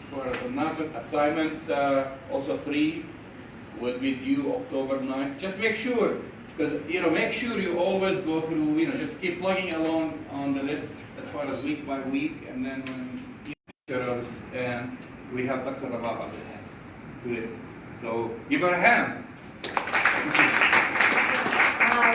for an announcement. Assignment also 3 will be due October 9th. Just make sure, because make sure you always go through, just keep plugging along on the list as far as week by week, and then when lecturers, and we have Dr. Rabab Abdulhadi do it. So give her a hand. Hi,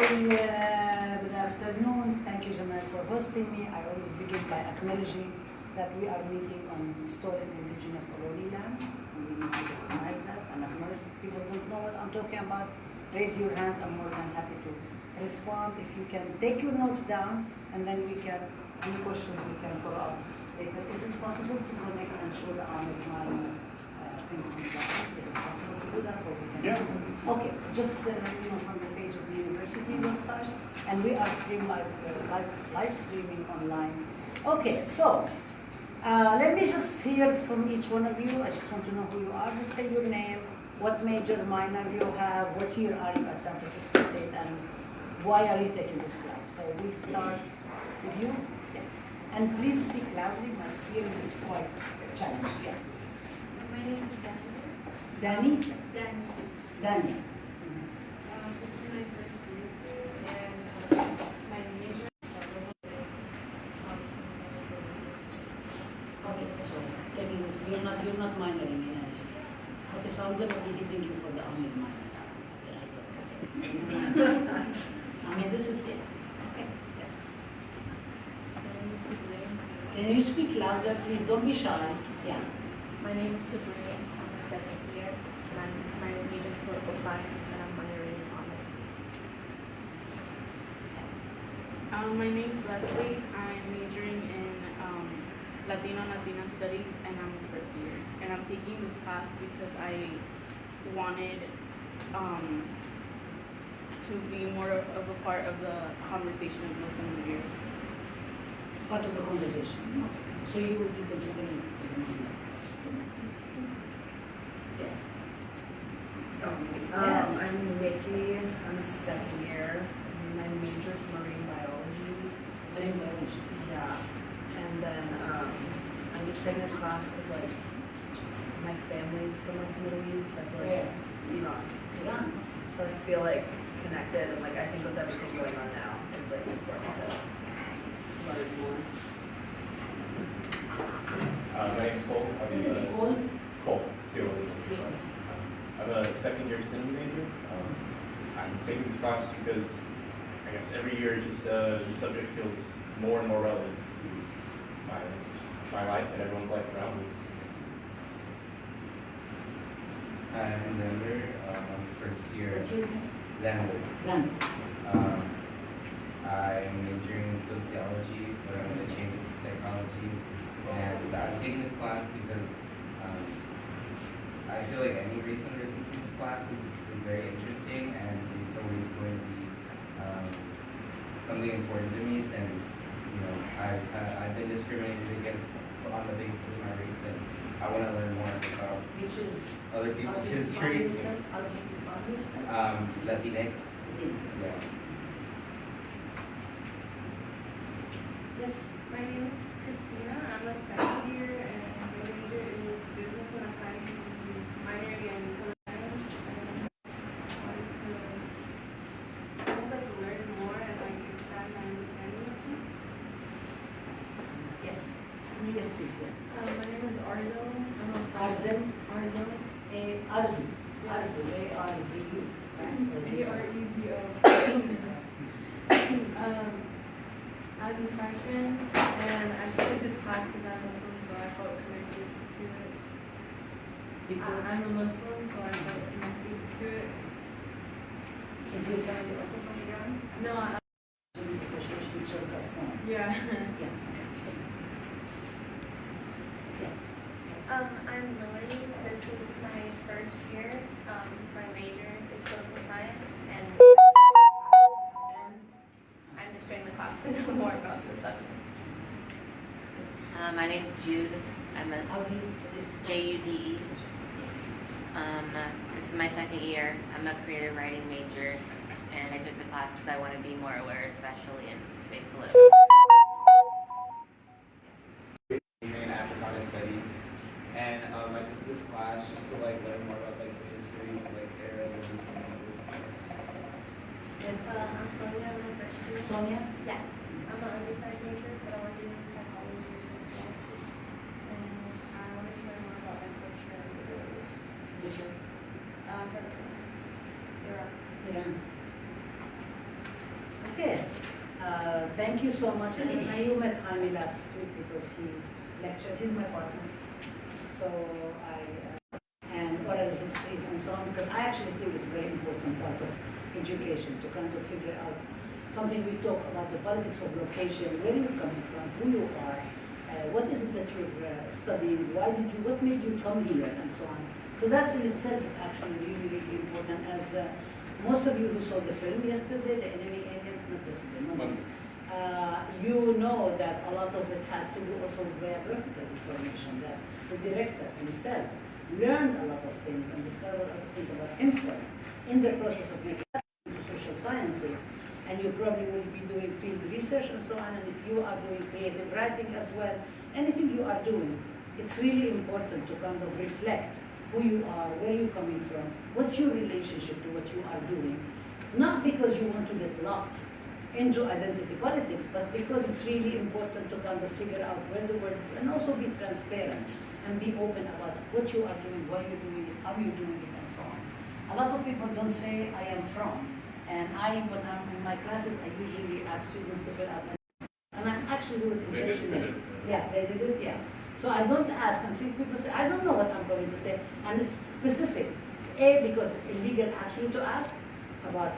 good afternoon. Thank you, Jamal, for hosting me. I always begin by acknowledging that we are meeting on stolen indigenous Orori land. We need to recognize that and acknowledge that people don't know what I'm talking about. Raise your hands. I'm more than happy to respond. If you can take your notes down, and then we can, any questions we can follow up later. Is it possible to connect and show the AMED thing on the back? Is it possible to do that, or we can? Yeah. Okay, just from the page of the university website, and we are live streaming online. Okay, so let me just hear from each one of you. I just want to know who you are. Just say your name, what major, minor you have, what year are you at San Francisco State, and why are you taking this class? So we start with you. Yeah. And please speak loudly. My hearing is quite challenged. Yeah. My name is Danny. Danny? Danny. Danny. This is my first year, and my major is Okay, so you're not minoring in energy. Okay, so I'm going to be giving you for the AMED minor. I mean, this is it. Okay, yes. my name is Sabrina. Can you speak louder, please? Don't be shy. Yeah. My name is Sabrina. I'm a second year, and my major is political science, and I'm minoring in AMED. My name is Leslie. I'm majoring in Latina Studies, and I'm in first year. And I'm taking this class because I wanted to be more of a part of the conversation of Muslim leaders. Part of the conversation. So you will be considering. Yes. Yes. I'm Nikki. I'm a second year. My major is marine biology. Marine biology. Yeah. And then I'm just taking this class because my family's from the Middle East. I feel like Iran. so I feel connected, and I think with everything going on now, it's important to learn more. My name's Cole. Cole. C-O-L-E. I'm a second year cinema major. I'm taking this class because I guess every year the subject feels more and more relevant to my life and everyone's life around me. Hi, I'm Xander. I'm first year. What's your name? Xander. Xander. I'm majoring in sociology, but I'm going to change it to psychology. And I'm taking this class because I feel like any race and resistance class is very interesting, and it's always going to be something important to me since I've been discriminated against on the basis of my race, and I want to learn more about Which is other people's history. Latinx. Yeah. Yes. My name is Christina. I'm a second year, and my major is business and accounting, minor in political science. And I wanted to learn more and expand my understanding of this. Yes. Yes, please. Yeah. My name is Arzo. I'm a Arzo. Arzo. Arzu. Arzu. A-R-Z-U. A-R-E-Z-O. I'm a freshman, and I just took this class because I'm Muslim, so I felt connected to it. Because I'm a Muslim, so I felt connected to it. is your family also from Iran? No, The association just got formed. yeah. Yeah. Okay. Yes. I'm Lily. This is my first year. My major is political science, and I'm just joining the class to know more about the subject. My name's Jude. I'm a How do you Jude. This is my second year. I'm a creative writing major, and I took the class because I want to be more aware, especially in today's political climate. In Africana Studies, and this class just to like learn more about like the histories of like Arab and Muslim. Yes. I'm Sonia, I'm a first year. Sonia? Yeah. I'm an undergrad major, but I want to do psychology or sociology. And I wanted to learn more about my culture and the Middle East. Which is? From Iraq. Iran. Okay. Thank you so much. And you met Jaime last week because he lectured. He's my partner. So and oral histories and so on, because I actually think it's a very important part of education to kind of figure out something. We talk about the politics of location, where you're coming from, who you are, what is it that you're studying, what made you come here, and so on. So that in itself is actually really, really important. As most of you who saw the film yesterday, The Enemy Alien, not yesterday, Monday, you know that a lot of it has to do also with biographical information, that the director himself learned a lot of things and discovered a lot of things about himself in the process of making into social sciences. And you probably will be doing field research and so on, and if you are doing creative writing as well, anything you are doing, it's really important to kind of reflect who you are, where you're coming from, what's your relationship to what you are doing, not because you want to get locked into identity politics, but because it's really important to kind of figure out where the word, and also be transparent and be open about what you are doing, why you're doing it, how you're doing it, and so on. A lot of people don't say, I am from. And when I'm in my classes, I usually ask students to fill out, and I actually do it intentionally. Yeah, they did it, yeah. So I don't ask, and see people say, I don't know what I'm going to say, and it's specific. A, because it's illegal actually to ask about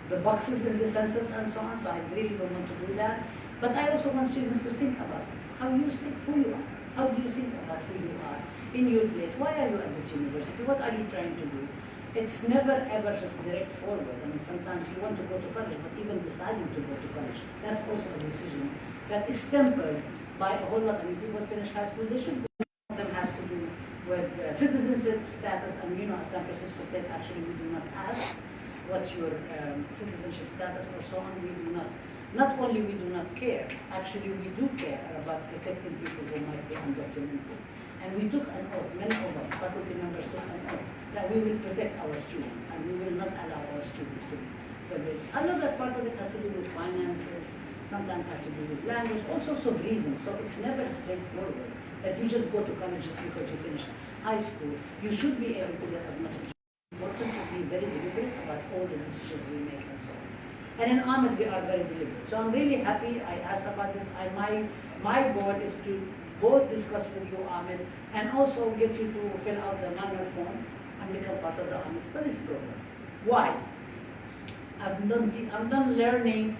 the boxes in the census and so on, so I really don't want to do that. But I also want students to think about how you think, who you are. How do you think about who you are in your place? Why are you at this university? What are you trying to do? It's never ever just direct forward. I mean, sometimes you want to go to college, but even deciding to go to college, that's also a decision that is tempered by a whole lot. I mean, people finish high school, they should go. One of them has to do with citizenship status, and you know, at San Francisco State, actually, we do not ask what's your citizenship status or so on. We do not only we do not care, actually we do care about protecting people who might be undocumented. And we took an oath, many of us, faculty members took an oath, that we will protect our students and we will not allow our students to be segregated. Another part of it has to do with finances, sometimes has to do with language, all sorts of reasons. So it's never straightforward that you just go to college just because you finished high school. You should be able to get as much education. It's important to be very deliberate about all the decisions we make and so on. And in AMED, we are very deliberate. So I'm really happy I asked about this. My goal is to both discuss with you, AMED, and also get you to fill out the manual form and become part of the AMED Studies program. Why? I'm done learning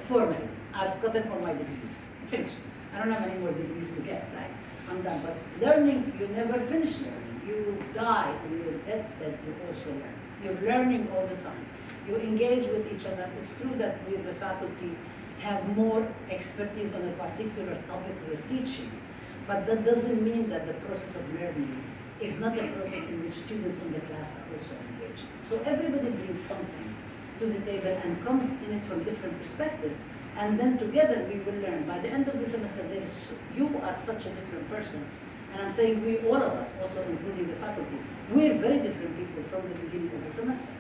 formally. I've gotten all my degrees, finished. I don't have any more degrees to get, right? I'm done. But learning, you never finish learning. You die and you're dead, that you also learn. You're learning all the time. You engage with each other. It's true that we, the faculty, have more expertise on a particular topic we're teaching, but that doesn't mean that the process of learning is not a process in which students in the class are also engaged. So everybody brings something to the table and comes in it from different perspectives, and then together we will learn. By the end of the semester, you are such a different person. And I'm saying we, all of us, also including the faculty, we're very different people from the beginning of the semester.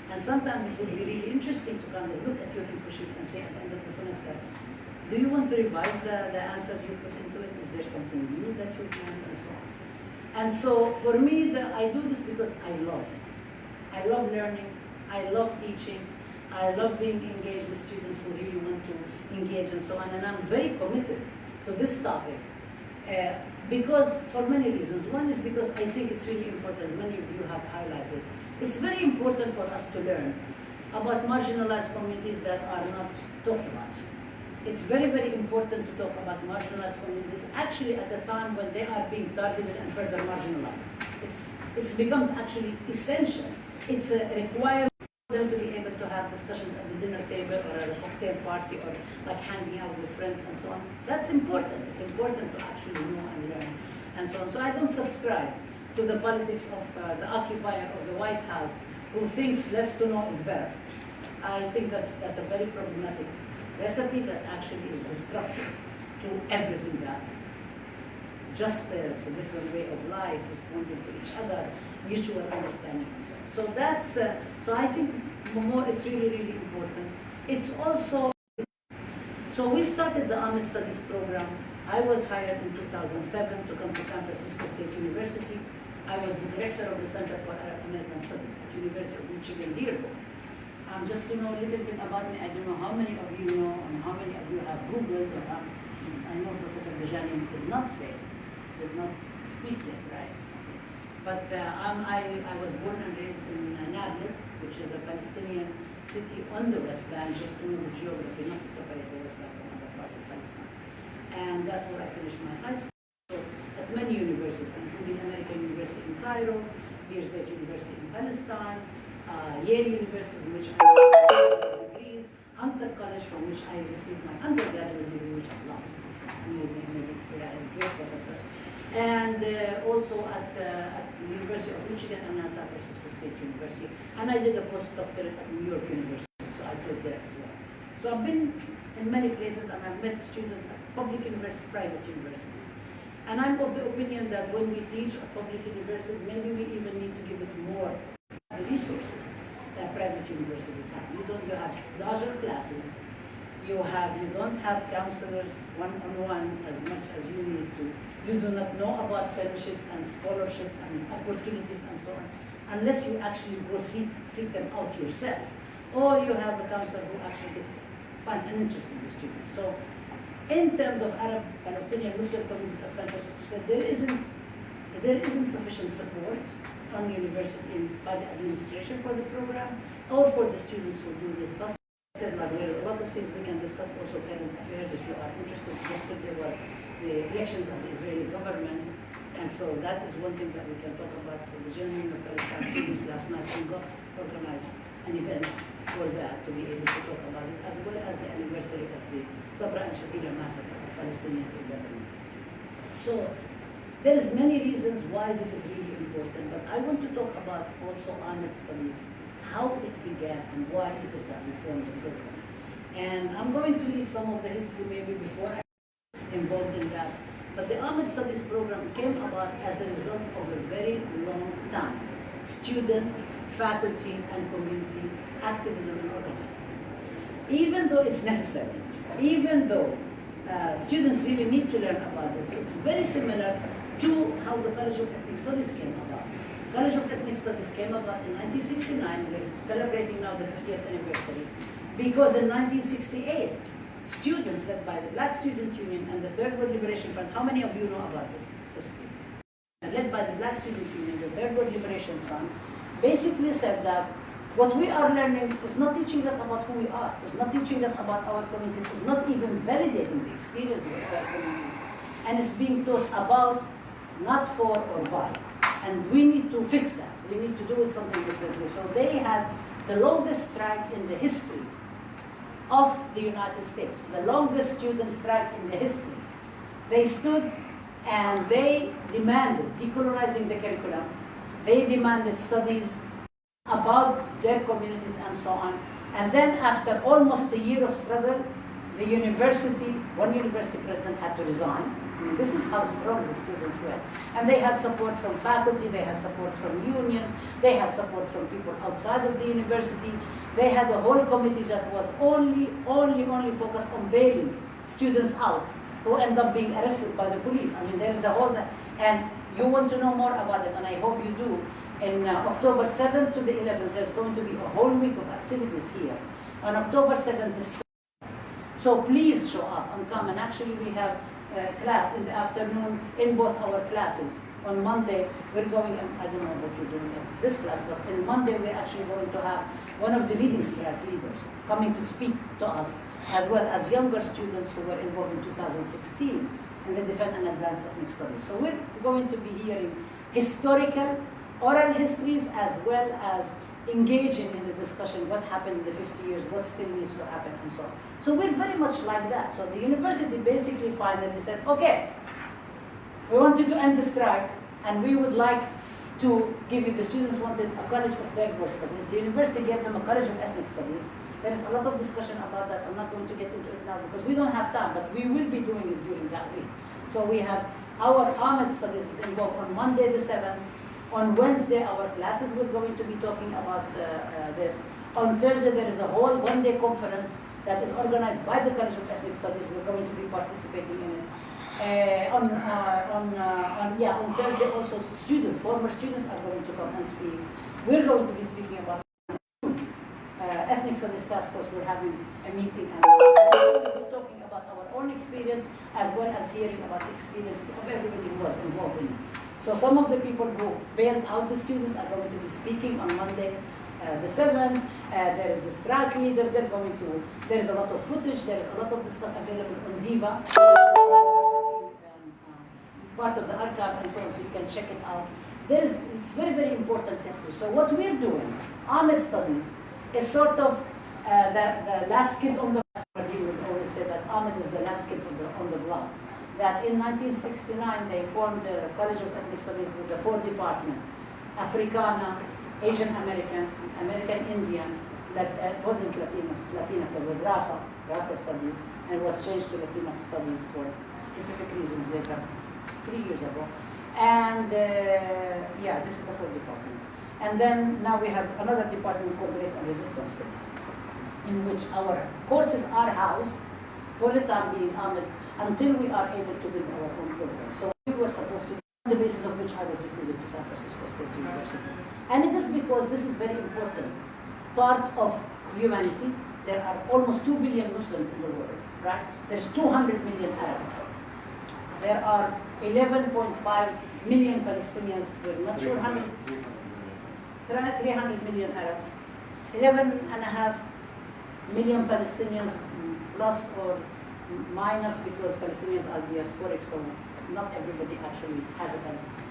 And sometimes it would be really interesting to kind of look at your info sheet and say at the end of the semester, do you want to revise the answers you put into it? Is there something new that you've learned, and so on? And so for me, I do this because I love learning, I love teaching, I love being engaged with students who really want to engage and so on. And I'm very committed to this topic. Because for many reasons. One is because I think it's really important, many of you have highlighted, it's very important for us to learn about marginalized communities that are not talked about. It's very, very important to talk about marginalized communities actually at the time when they are being targeted and further marginalized. It becomes actually essential. It's a requirement for them to be able to have discussions at the dinner table or at a cocktail party or like hanging out with friends and so on. That's important. It's important to actually know and learn and so on. So I don't subscribe to the politics of the occupier of the White House who thinks less to know is better. I think that's a very problematic recipe that actually is destructive to everything that justice, a different way of life, responding to each other, mutual understanding and so on. So that's, so I think more it's really, really important. It's also, so we started the AMED Studies program. I was hired in 2007 to come to San Francisco State University. I was the director of the Center for Arab American Studies at University of Michigan, Dearborn. Just to know a little bit about me, I don't know how many of you know and how many of you have Googled or have, I know Professor Dajani did not say, did not speak yet, right? But I was born and raised in Nablus, which is a Palestinian city on the West Bank, just to know the geography, not to separate the West Bank from other parts of Palestine. And that's where I finished my high school. So at many universities, including American University in Cairo, Birzeit University in Palestine, Yale University, from which I received degrees, Hunter College, from which I received my undergraduate degree, which I loved. Amazing, amazing experience. I had great professors. And also at the University of Michigan and now San Francisco State University. And I did a postdoctorate at New York University, so I taught there as well. So I've been in many places and I've met students at public universities, private universities. And I'm of the opinion that when we teach at public universities, maybe we even need to give it more the resources that private universities have. You have larger classes, you don't have counselors one-on-one as much as you need to. You do not know about fellowships and scholarships and opportunities and so on, unless you actually go seek them out yourself. Or you have a counselor who actually finds an interest in the students. So in terms of Arab, Palestinian, Muslim communities at San Francisco, there isn't sufficient support on the university by the administration for the program or for the students who do this stuff. I said, like, there are a lot of things we can discuss, also current affairs if you are interested. Yesterday was the elections of the Israeli government, and so that is one thing that we can talk about. The gentleman of Palestine students last night in God's organized an event for that, to be able to talk about it, as well as the anniversary of the Sabra and Shatila massacre of Palestinians in Lebanon. So there is many reasons why this is really important, but I want to talk about also AMED Studies, how it began and why is it that we formed the program. And I'm going to leave some of the history maybe before I involved in that. But the AMED Studies program came about as a result of a very long time. Student, faculty, and community activism and organizing. Even though it's necessary, even though students really need to learn about this, it's very similar to how the College of Ethnic Studies came about. College of Ethnic Studies came about in 1969, we're celebrating now the 50th anniversary, because in 1968, students led by the Black Student Union and the Third World Liberation Front, how many of you know about this history? Led by the Black Student Union, the Third World Liberation Front, basically said that what we are learning is not teaching us about who we are, it's not teaching us about our communities, it's not even validating the experiences of our communities, and it's being taught about, not for or by. And we need to fix that. We need to do it something differently. So they had the longest strike in the history of the United States, the longest student strike in the history. They stood and they demanded decolonizing the curriculum. They demanded studies about their communities and so on. And then after almost a year of struggle, the university, one university president had to resign. I mean, this is how strong the students were. And they had support from faculty, they had support from union, they had support from people outside of the university. They had a whole committee that was only focused on bailing students out who end up being arrested by the police. I mean, there's a whole, and you want to know more about it, and I hope you do. In October 7th to the 11th, there's going to be a whole week of activities here. On October 7th, this so please show up and come. And actually, we have class in the afternoon in both our classes. On Monday, we're going, I don't know what you're doing in this class, but on Monday, we're actually going to have one of the leading strike leaders coming to speak to us, as well as younger students who were involved in 2016 in the Defend and Advance Ethnic Studies. So we're going to be hearing historical, oral histories, as well as engaging in the discussion, what happened in the 50 years, what still needs to happen, and so on. So we're very much like that. So the university basically finally said, okay, we want you to end the strike, and we would like to give you, the students wanted a College of Third World Studies. The university gave them a College of Ethnic Studies. There is a lot of discussion about that. I'm not going to get into it now because we don't have time, but we will be doing it during that week. So we have Our AMED Studies is involved on Monday the 7th. On Wednesday, our classes we're going to be talking about this. On Thursday, there is a whole one-day conference that is organized by the College of Ethnic Studies. We're going to be participating in it. On Thursday, also students, former students are going to come and speak. We're going to be speaking about Ethnic Studies Task Force. We're having a meeting and we're talking about our own experience as well as hearing about the experiences of everybody who was involved in it. So some of the people who bailed out the students are going to be speaking on Monday the 7th. There is the strike leaders. There is a lot of footage. There is a lot of the stuff available on DIVA, part of the archive and so on, so you can check it out. It's very, very important history. So what we're doing, AMED Studies, is sort of the last kid on the block. He would always say that AMED is the last kid on the block. That in 1969 they formed the College of Ethnic Studies with the 4 departments: Africana, Asian American, American Indian. That wasn't Latinx, it was Rasa Studies, and was changed to Latinx Studies for specific reasons later, 3 years ago. And this is the 4 departments. And then now we have another department called Race and Resistance Studies, in which our courses are housed for the time being until we are able to build our own program. So we were supposed to, on the basis of which I was recruited to San Francisco State University. And it is because this is very important part of humanity. There are almost 2 billion Muslims in the world, right? There's 200 million Arabs. There are 11.5 million Palestinians. We're not sure how many. 300 million Arabs. 11.5 million Palestinians, plus or minus, because Palestinians are diasporic, so not everybody actually has a Palestinian.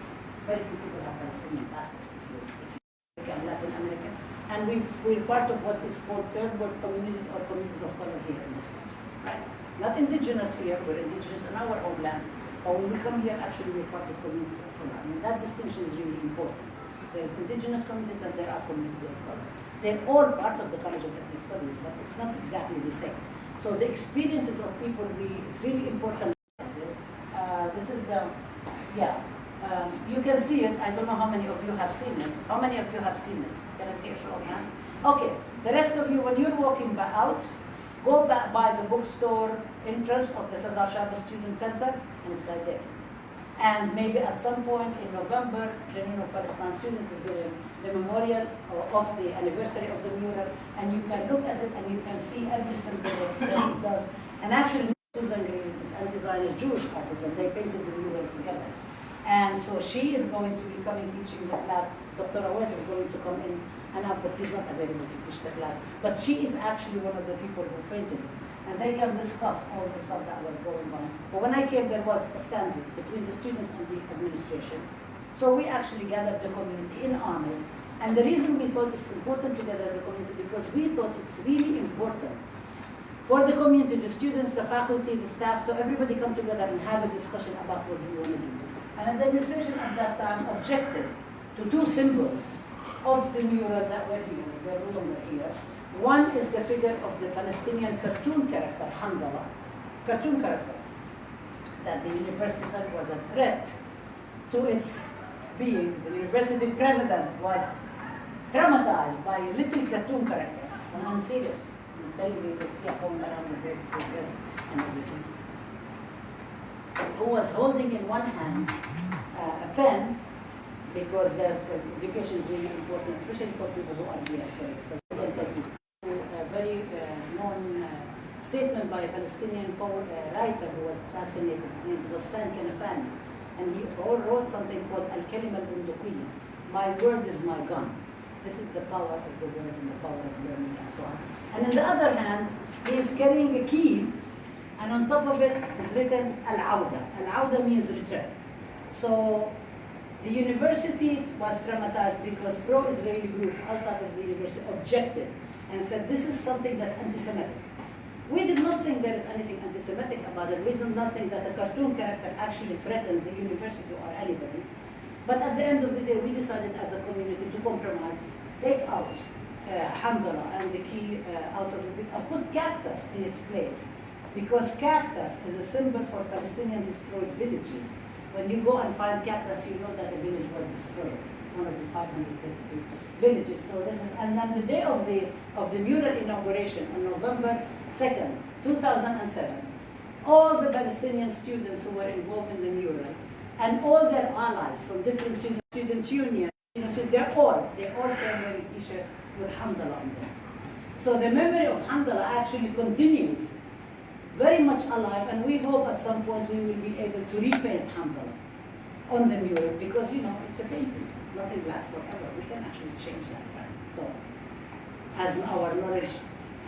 Very few people have Palestinian passports, if you Latin American. And we're part of what is called third world communities or communities of color here in this country, right? Not indigenous here, we're indigenous in our own lands, but when we come here, actually we're part of communities of color. I mean, that distinction is really important. There's indigenous communities and there are communities of color. They're all part of the College of Ethnic Studies, but it's not exactly the same. So the experiences of people, it's really important. This is the, you can see it. I don't know how many of you have seen it. How many of you have seen it? Can I see a show of hands? Okay, the rest of you, when you're walking out, go back by the bookstore entrance of the Cesar Chavez Student Center, and it's right there. And maybe at some point in November, Genuine of Palestine Students is doing the memorial of the anniversary of the mural, and you can look at it and you can see every symbol that it does. And actually, Susan Green is anti-Zionist Jewish office, and they painted the mural together. And so she is going to be coming teaching the class. Dr. Awais is going to come in and out, but he's not available to teach the class. But she is actually one of the people who painted it. And they can discuss all the stuff that was going on. But when I came, there was a standing between the students and the administration. So we actually gathered the community in AMED. And the reason we thought it's important to gather the community, because we thought it's really important for the community, the students, the faculty, the staff, to everybody come together and have a discussion about what we want to do. And the administration at that time objected to 2 symbols of the mural that were used, they're no longer here. One is the figure of the Palestinian cartoon character, Hamdallah, cartoon character, that the university felt was a threat to its being. The university president was traumatized by a little cartoon character, and I'm serious. I'm telling you this, going around the dress and everything, who was holding in one hand a pen, because education is really important, especially for people who are diasporic. A very known statement by a Palestinian writer who was assassinated, named Ghassan Kanafani, and he wrote something called Al-Kalima al-Bunduqiyya, my word is my gun. This is the power of the word and the power of learning and so on. And on the other hand, he is carrying a key, and on top of it is written Al-Awda. Al-Awda means return. So the university was traumatized because pro-Israeli groups outside of the university objected and said this is something that's anti-Semitic. We did not think there is anything anti-Semitic about it. We did not think that the cartoon character actually threatens the university or anybody. But at the end of the day, we decided as a community to compromise, take out Hamdallah and the key out of it, and put cactus in its place. Because cactus is a symbol for Palestinian destroyed villages. When you go and find Catras, you know that the village was destroyed, one of the 532 villages. So this is, and then the day of the mural inauguration on November 2nd, 2007, all the Palestinian students who were involved in the mural and all their allies from different student unions, so they all came wearing t-shirts with Hamdallah on them. So the memory of Hamdallah actually continues very much alive, and we hope at some point we will be able to repaint Hamdallah on the mural, because it's a painting. Nothing lasts forever. We can actually change that fact. So as our knowledge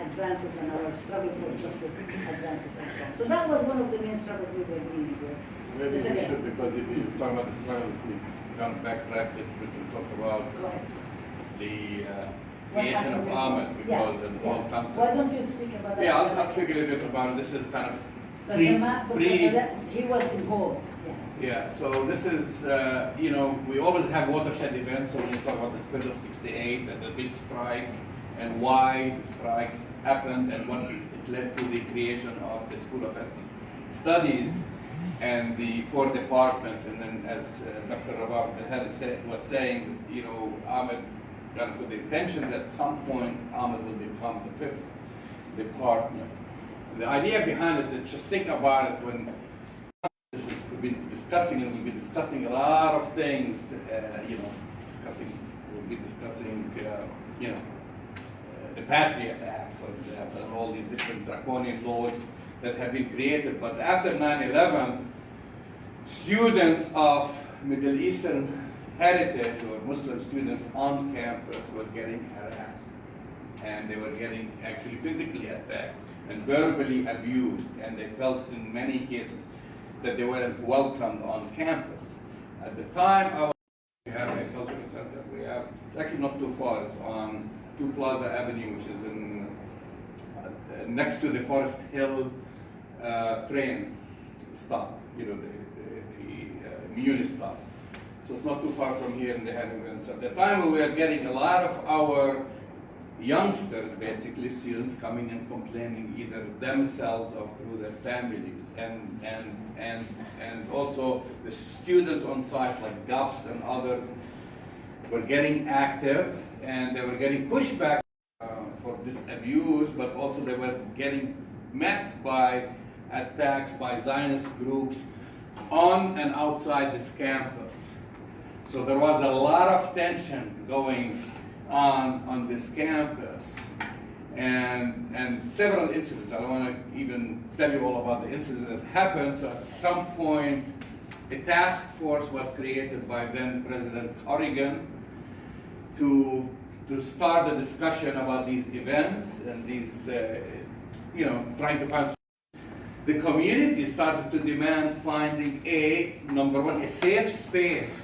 advances and our struggle for justice advances and so on. So that was one of the main struggles we were dealing with. Maybe we should, because if you talk about the struggle, we can backtrack it, we can talk about the creation of AMED, because the whole concept. Why don't you speak about that? Yeah, I'll speak a little bit about it. This is kind of he was involved. Yeah, so this is, we always have watershed events. So when you talk about the spirit of '68 and the big strike, and why the strike happened, and what it led to the creation of the School of Ethnic Studies and the 4 departments, and then as Dr. Rabab Abdulhadi was saying, AMED got into the intentions at some point AMED will become the 5th department. The idea behind it is just think about it when we've been discussing, and we'll be discussing a lot of things, we'll be discussing, the Patriot Act, for example, and all these different draconian laws that have been created. But after 9/11, students of Middle Eastern heritage or Muslim students on campus were getting harassed, and they were getting actually physically attacked and verbally abused, and they felt in many cases that they weren't welcomed on campus. At the time, we have a cultural center. It's actually not too far. It's on 2 Plaza Avenue, which is in next to the Forest Hill train stop, the Muni stop. So it's not too far from here in the Hammond. So at the time, we were getting a lot of our youngsters, basically students, coming and complaining either themselves or through their families, and also the students on site like GUFs and others were getting active, and they were getting pushback for this abuse, but also they were getting met by attacks by Zionist groups on and outside this campus. So there was a lot of tension going on this campus, and several incidents. I don't want to even tell you all about the incidents that happened. So at some point, a task force was created by then President Corrigan to start the discussion about these events and these, trying to find. The community started to demand finding number one, a safe space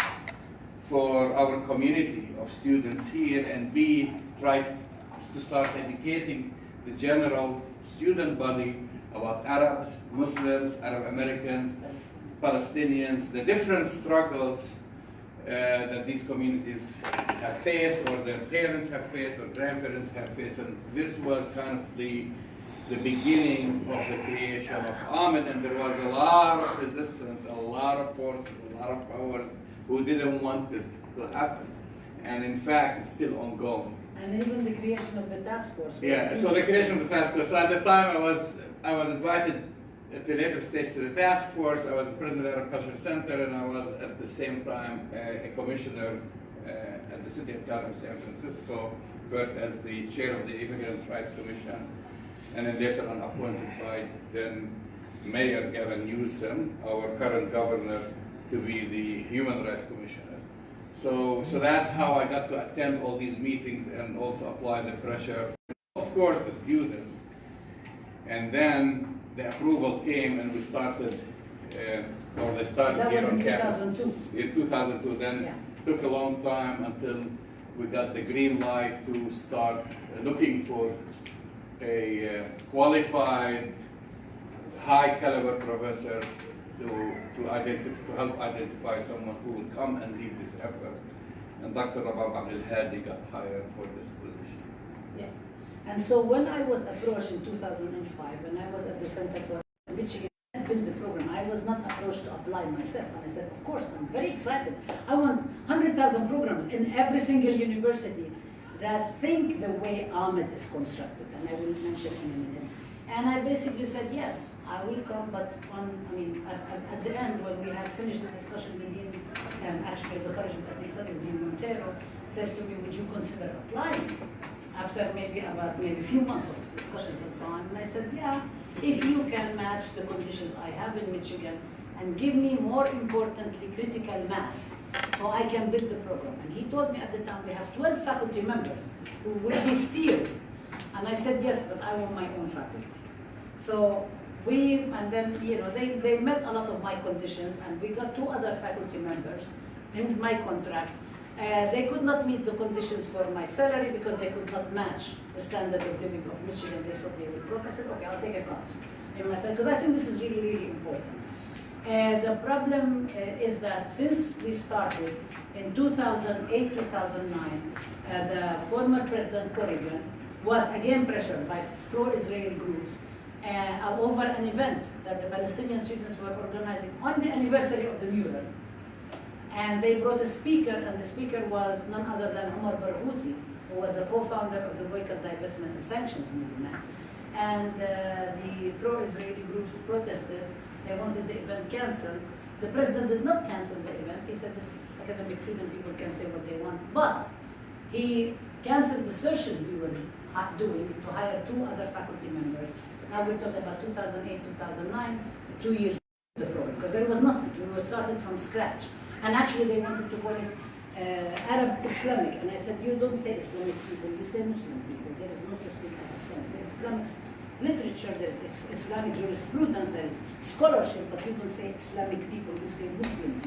for our community of students here, and B, try to start educating the general student body about Arabs, Muslims, Arab Americans, Palestinians, the different struggles that these communities have faced, or their parents have faced, or grandparents have faced. And this was kind of the beginning of the creation of AMED, and there was a lot of resistance, a lot of forces, a lot of powers who didn't want it to happen. And in fact, it's still ongoing. And even the creation of the task force. Yeah, so the creation of the task force. So at the time, I was invited at a later stage to the task force. I was the president of the Cultural Center, and I was at the same time a commissioner at the City of San Francisco, first as the chair of the Immigrant Rights Commission, and then later on appointed by then Mayor Gavin Newsom, our current governor, to be the Human Rights Commissioner. So that's how I got to attend all these meetings and also apply the pressure, of course, the students. And then the approval came, and we started, or they started that here was on in campus. 2002. In 2002, then took a long time until we got the green light to start looking for a qualified, high caliber professor to help identify someone who would come and lead this effort. And Dr. Rabab Abdulhadi got hired for this position. Yeah. And so when I was approached in 2005, when I was at the Center for Michigan, I built the program. I was was not approached to apply myself. And I said, of course, I'm very excited. I want 100,000 programs in every single university that think the way AMED is constructed, and I will mention in a minute. And I basically said, yes, I will come, but at the end, when we had finished the discussion, the dean, actually the College of AMED Studies, Dean Montero, says to me, would you consider applying? After maybe a few months of discussions and so on. And I said, yeah, if you can match the conditions I have in Michigan and give me, more importantly, critical mass, so I can build the program. And he told me at the time, we have 12 faculty members who will be steered. And I said, yes, but I want my own faculty. So and then, they met a lot of my conditions, and we got 2 other faculty members in my contract. They could not meet the conditions for my salary because they could not match the standard of living of Michigan. They thought they would broke. I said, okay, I'll take a cut in my salary, because I think this is really, really important. The problem is that since we started in 2008, 2009, the former President Corrigan was again pressured by pro-Israel groups over an event that the Palestinian students were organizing on the anniversary of the mural. And they brought a speaker, and the speaker was none other than Omar Barghouti, who was a co-founder of the Boycott, Divestment and Sanctions movement. And the pro-Israeli groups protested. They wanted the event canceled. The president did not cancel the event. He said, this is academic freedom, people can say what they want. But he canceled the searches we were doing to hire 2 other faculty members. Now we're talking about 2008, 2009, 2 years into the program, because there was nothing. We were starting from scratch. And actually they wanted to call it Arab Islamic. And I said, you don't say Islamic people, you say Muslim people. There is no such thing as Islamic. There is Islamic literature, there is Islamic jurisprudence, there is scholarship, but you don't say Islamic people, you say Muslim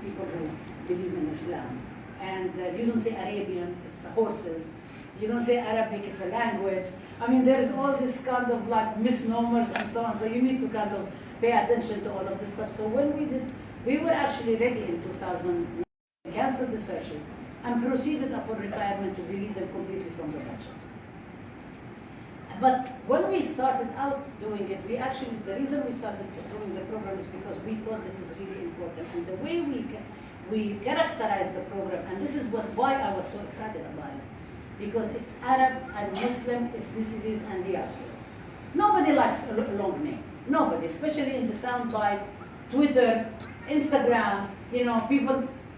people who believe in Islam. And you don't say Arabian, it's the horses. You don't say Arabic, it's a language. I mean, there is all this kind of like misnomers and so on. So you need to kind of pay attention to all of this stuff. So when we were actually ready in 2009, canceled the searches, and proceeded upon retirement to delete them completely from the budget. But when we started out doing it, the reason we started doing the program is because we thought this is really important. And the way we characterized the program, and this is why I was so excited about it, because it's Arab and Muslim ethnicities and diasporas. Nobody likes a long name. Nobody, especially in the soundbite, Twitter, Instagram,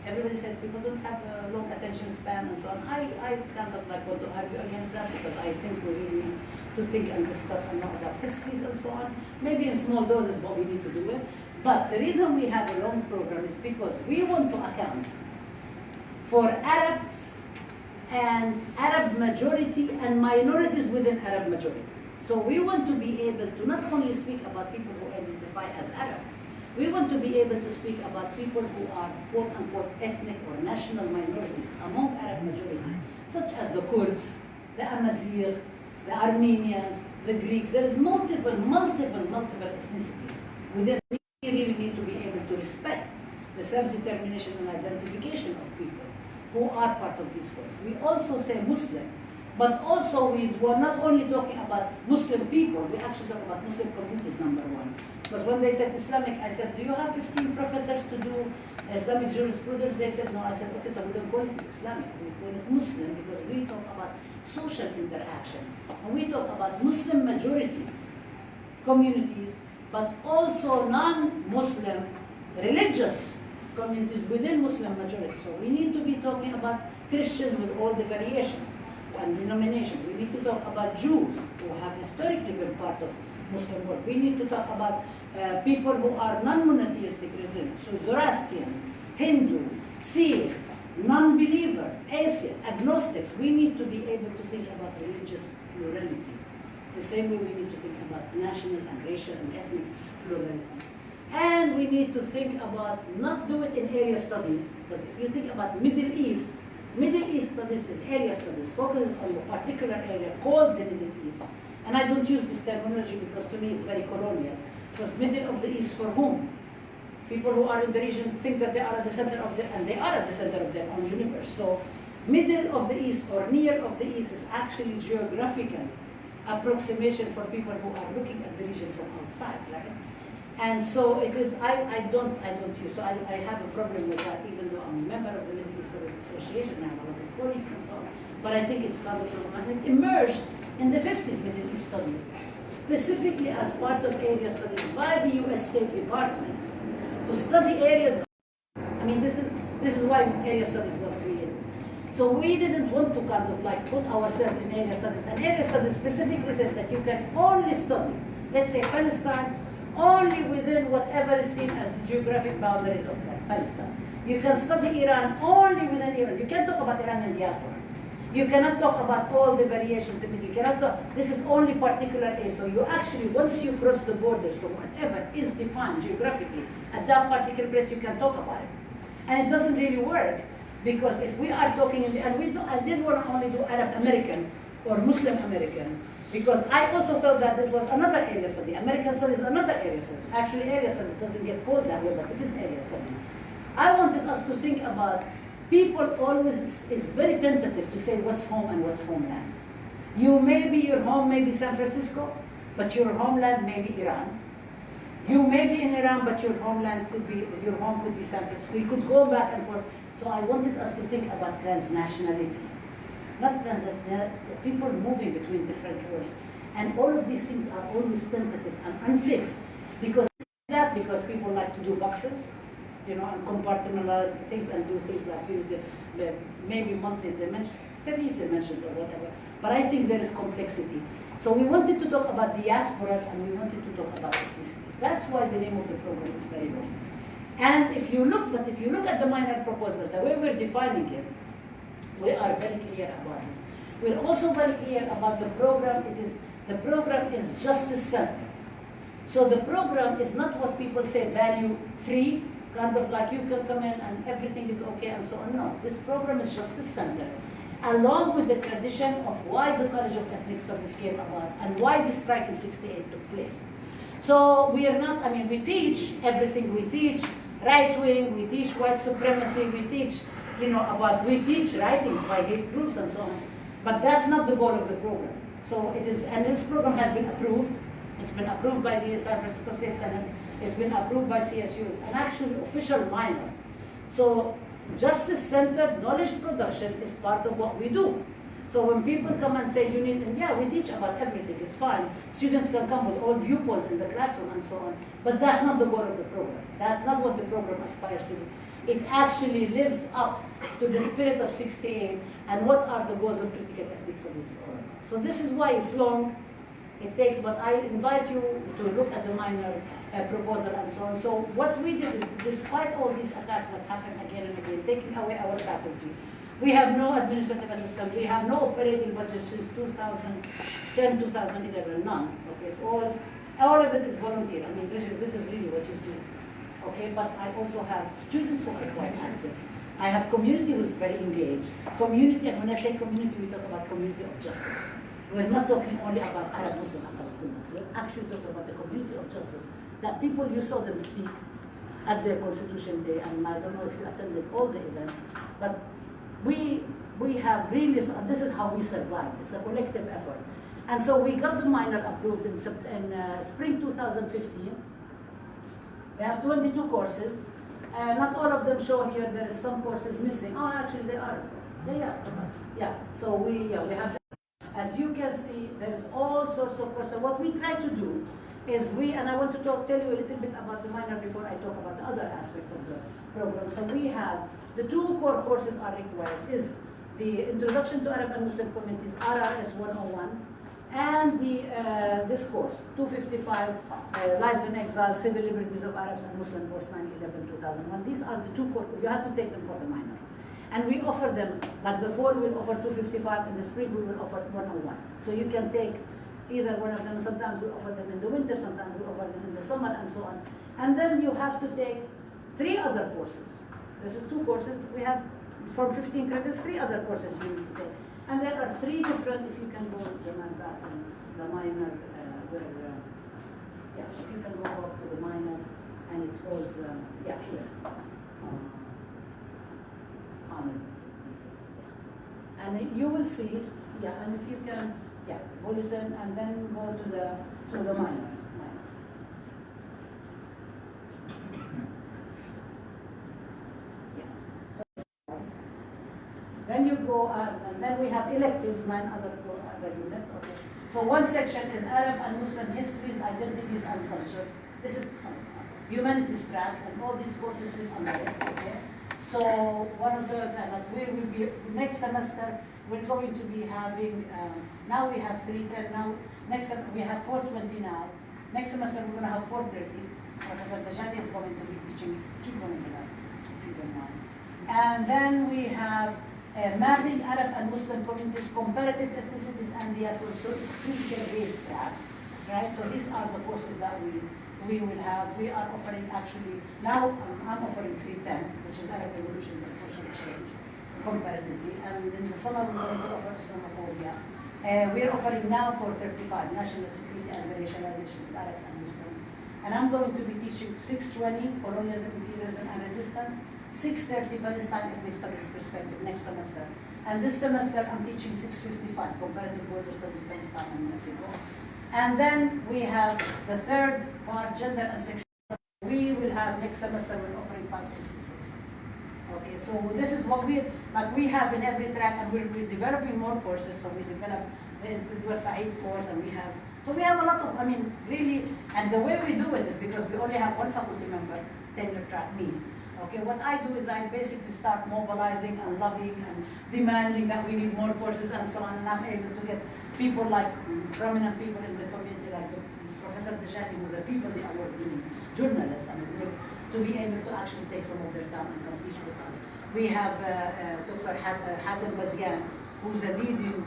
everybody says people don't have a long attention span and so on. I kind of like want to argue against that, because I think we really need to think and discuss and know about histories and so on. Maybe in small doses, but we need to do it. But the reason we have a long program is because we want to account for Arabs and Arab majority and minorities within Arab majority. So we want to be able to not only speak about people who identify as Arab, we want to be able to speak about people who are quote-unquote ethnic or national minorities among Arab majority, such as the Kurds, the Amazigh, the Armenians, the Greeks. There is multiple ethnicities within. We really need to be able to respect the self-determination and identification of people who are part of this course. We also say Muslim, but also we were not only talking about Muslim people, we actually talk about Muslim communities, number one. Because when they said Islamic, I said, do you have 15 professors to do Islamic jurisprudence? They said, no. I said, okay, so we don't call it Islamic, we call it Muslim, because we talk about social interaction. And we talk about Muslim majority communities, but also non-Muslim religious communities within Muslim majority. So we need to be talking about Christians with all the variations and denominations. We need to talk about Jews who have historically been part of Muslim world. We need to talk about people who are non-monotheistic religions, so Zoroastrians, Hindu, Sikh, non-believer, atheist, agnostics. We need to be able to think about religious plurality. The same way we need to think about national and racial and ethnic plurality. And we need to think about, not do it in area studies, because if you think about Middle East studies is area studies, focuses on a particular area called the Middle East. And I don't use this terminology because to me it's very colonial. Because Middle of the East for whom? People who are in the region think that they are at the center of and they are at the center of their own universe. So Middle of the East or near of the East is actually geographical approximation for people who are looking at the region from outside, right? And so it is, I don't use, so I have a problem with that, even though I'm a member of the Middle East Studies Association, I have a lot of colleagues and so on. But I think it's counterproductive. And it emerged in the 50s, Middle East Studies, specifically as part of area studies by the US State Department to study areas. I mean, this is why area studies was created. So we didn't want to kind of like put ourselves in area studies. And area studies specifically says that you can only study, let's say Palestine, only within whatever is seen as the geographic boundaries of Palestine. You can study Iran only within Iran. You can't talk about Iranian diaspora. You cannot talk about all the variations. You cannot talk, this is only particular area. So you actually, once you cross the borders to whatever is defined geographically at that particular place, you can talk about it. And it doesn't really work, because if we are talking, I didn't want to only do Arab American or Muslim American, because I also thought that this was another area study. American studies is another area study. Actually, area studies doesn't get called that way, but it is area studies. I wanted us to think about, people always is very tentative to say what's home and what's homeland. Your home may be San Francisco, but your homeland may be Iran. You may be in Iran, but your home could be San Francisco. You could go back and forth. So I wanted us to think about transnationality. Not transnational, people moving between different worlds. And all of these things are always tentative and unfixed. Because people like to do boxes, and compartmentalize things and do things like maybe multi-dimensions, 3 dimensions or whatever. But I think there is complexity. So we wanted to talk about diasporas and we wanted to talk about ethnicities. That's why the name of the program is very long. And if you look at the minor proposal, the way we're defining it, we are very clear about this. We're also very clear about the program. The program is justice-centered. So the program is not what people say value-free, kind of like you can come in and everything is okay and so on. No, this program is justice-centered, along with the tradition of why the College of Ethnic Studies came about and why the strike in '68 took place. So we are not, we teach everything. We teach right-wing, we teach white supremacy, we teach, we teach writings by hate groups and so on. But that's not the goal of the program. So it is, and this program has been approved. It's been approved by the San Francisco State Senate. It's been approved by CSU. It's an actual official minor. So justice-centered knowledge production is part of what we do. So when people come and say you need, and yeah, we teach about everything, it's fine. Students can come with all viewpoints in the classroom and so on. But that's not the goal of the program. That's not what the program aspires to do. It actually lives up to the spirit of '68 and what are the goals of critical ethnic studies. So this is why it's long. It takes, but I invite you to look at the minor proposal and so on. So what we did is, despite all these attacks that happen again and again, taking away our faculty, we have no administrative assistant, we have no operating budget since 2010, 2011, none. Okay, so all of it is volunteer. This is really what you see. Okay, but I also have students who are quite active. I have community who is very engaged. Community, and when I say community, we talk about community of justice. We're not talking only about Arab, Muslim, and Palestinians. We're actually talking about the community of justice. That people, you saw them speak at their Constitution Day, and I don't know if you attended all the events, but we have really, this is how we survive. It's a collective effort. And so we got the minor approved in spring 2015. We have 22 courses. Not all of them show here. There is some courses missing. Oh, actually they are. Yeah. So we have. As you can see, there is all sorts of courses. What we try to do is and I want to tell you a little bit about the minor before I talk about the other aspects of the program. So we have, the 2 core courses are required, is the Introduction to Arab and Muslim Communities, RRS 101, and this course, 255, Lives in Exile, Civil Liberties of Arabs and Muslims post 9/11/2001. These are the 2 core, you have to take them for the minor. And we offer them, like the fall we'll offer 255, in the spring we will offer 101. So you can take either one of them. Sometimes we offer them in the winter, sometimes we offer them in the summer, and so on. And then you have to take 3 other courses. This is 2 courses. We have, from 15 credits, 3 other courses you need to take. And there are 3 different, if you can go, Jamal, back in the minor, if you can go up to the minor, and it goes, here. And you will see, and if you can, bulletin, and then go to the minor. Then you go, and then we have electives, 9 other units. Okay. So one section is Arab and Muslim histories, identities, and cultures. This is humanities track, and all these courses will under it. Okay. So one of the we will be next semester. We're going to be having now we have 310 now. Next we have 420 now. Next semester we're going to have 430. Professor Dajani is going to be teaching. Keep going to that, if you don't mind. And then we have mapping Arab and Muslim communities, comparative ethnicities and diaspora. So it's critical-based track, right? So these are the courses that we will have. We are offering actually now. I'm offering 310, which is Arab revolutions and social change, comparatively. And in the summer we're going to offer Islamophobia. We're offering now for 35 national security and the racializations of Arabs and Muslims. And I'm going to be teaching 620 colonialism, imperialism, and resistance. 630 Palestine ethnic studies perspective next semester. And this semester I'm teaching 655 comparative border studies Palestine and Mexico. And then we have the third part, gender and sexuality. We will have next semester we're offering 566. Okay, so this is what we have in every track, and we're developing more courses. So we developed the Saeed course, and we have a lot of, really, and the way we do it is because we only have one faculty member, tenure track, me. Okay, what I do is I basically start mobilizing and lobbying and demanding that we need more courses and so on, and I'm able to get people like prominent people in the community, like Professor Dajani, who's a Peabody Award-winning journalist, to be able to actually take some of their time and come teach with us. We have Dr. Hadel Bazian, who's a leading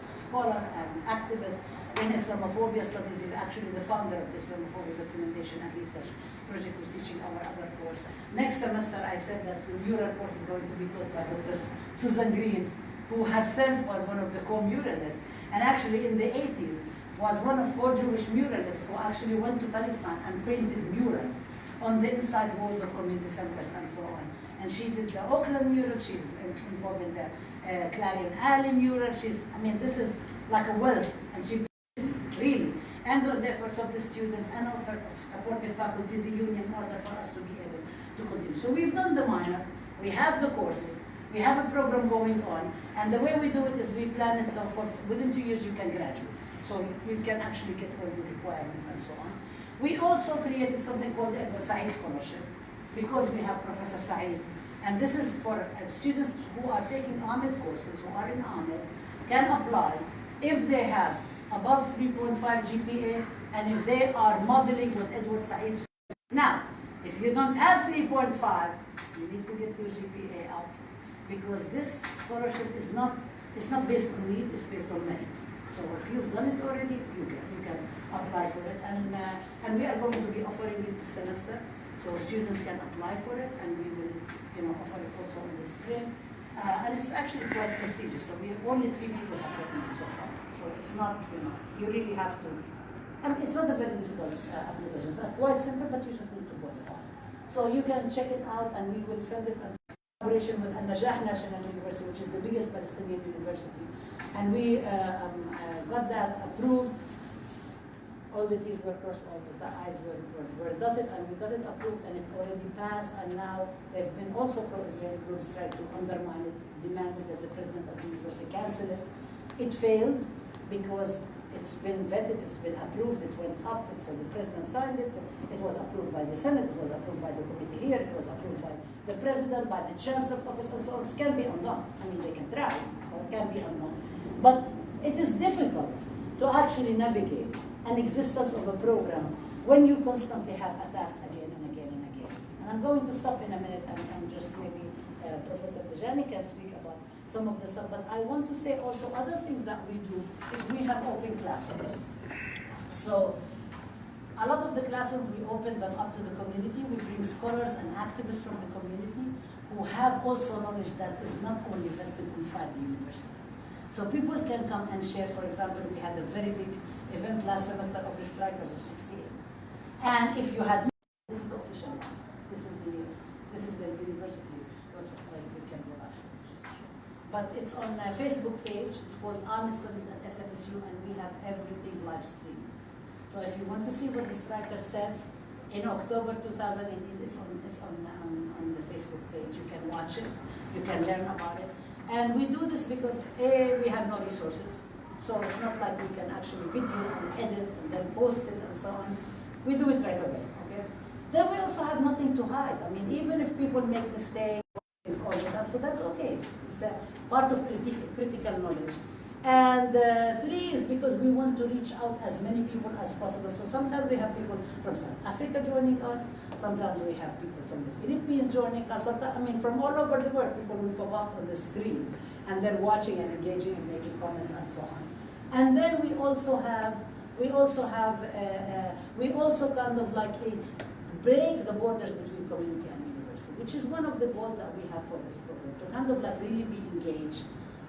scholar and activist in Islamophobia studies. He's actually the founder of the Islamophobia Documentation and Research Project, who's teaching our other course. Next semester, I said that the mural course is going to be taught by Dr. Susan Green, who herself was one of the co-muralists, and actually in the 80s was one of 4 Jewish muralists who actually went to Palestine and painted murals on the inside walls of community centers and so on. And she did the Oakland mural, she's involved in the Clarion Alley mural, this is like a wealth, and she really, and the efforts of the students and of supportive faculty, the union, in order for us to be able to continue. So we've done the minor, we have the courses, we have a program going on, and the way we do it is we plan it so for within 2 years you can graduate. So you can actually get all the requirements and so on. We also created something called the Edward Said Scholarship, because we have Professor Said, and this is for students who are taking AMED courses, who are in AMED, can apply if they have above 3.5 GPA, and if they are modeling with Edward Said. Now, if you don't have 3.5, you need to get your GPA up, because this scholarship is not based on need, it's based on merit. So if you've done it already, you can apply for it, and we are going to be offering it this semester, so students can apply for it, and we will offer it also in the spring, and it's actually quite prestigious. So we have only 3 people have gotten it so far. So it's not, you really have to, it's not a very difficult application. It's quite simple, but you just need to go far. So you can check it out, and we will send it in collaboration with Al-Najah National University, which is the biggest Palestinian university. And we got that approved. All the T's were crossed, all the I's were dotted, and we got it approved, and it already passed. And now there have been also pro-Israeli groups trying to undermine it, demanded that the president of the university cancel it. It failed because it's been vetted, it's been approved, it went up, so the president signed it, it was approved by the Senate, it was approved by the committee here, it was approved by the president, by the chancellor's office, and so on. It can be undone. They can try, but it can be undone. But it is difficult to actually navigate an existence of a program when you constantly have attacks again and again and again. And I'm going to stop in a minute and just maybe Professor Dajani can speak about some of the stuff, but I want to say also other things that we do is we have open classrooms. So a lot of the classrooms, we open them up to the community. We bring scholars and activists from the community who have also knowledge that is not only vested inside the university. So people can come and share. For example, we had a very big event last semester of the strikers of 68. And if you had, this is the official one. This is the university website. We can go after. But it's on a Facebook page. It's called AMED Studies at SFSU, and we have everything live streamed. So if you want to see what the strikers said in October 2018, it's on the Facebook page. You can watch it. You can learn about it. And we do this because A, we have no resources. So it's not like we can actually video and edit and then post it and so on. We do it right away, okay? Then we also have nothing to hide. I mean, even if people make mistakes, all the time, so that's okay. It's a part of critical knowledge. And three is because we want to reach out as many people as possible. So sometimes we have people from South Africa joining us. Sometimes we have people from the Philippines joining us. Sometimes, I mean, from all over the world, people will pop up on the screen and they're watching and engaging and making comments and so on. And then we also kind of like break the borders between community and university, which is one of the goals that we have for this program, to kind of like really be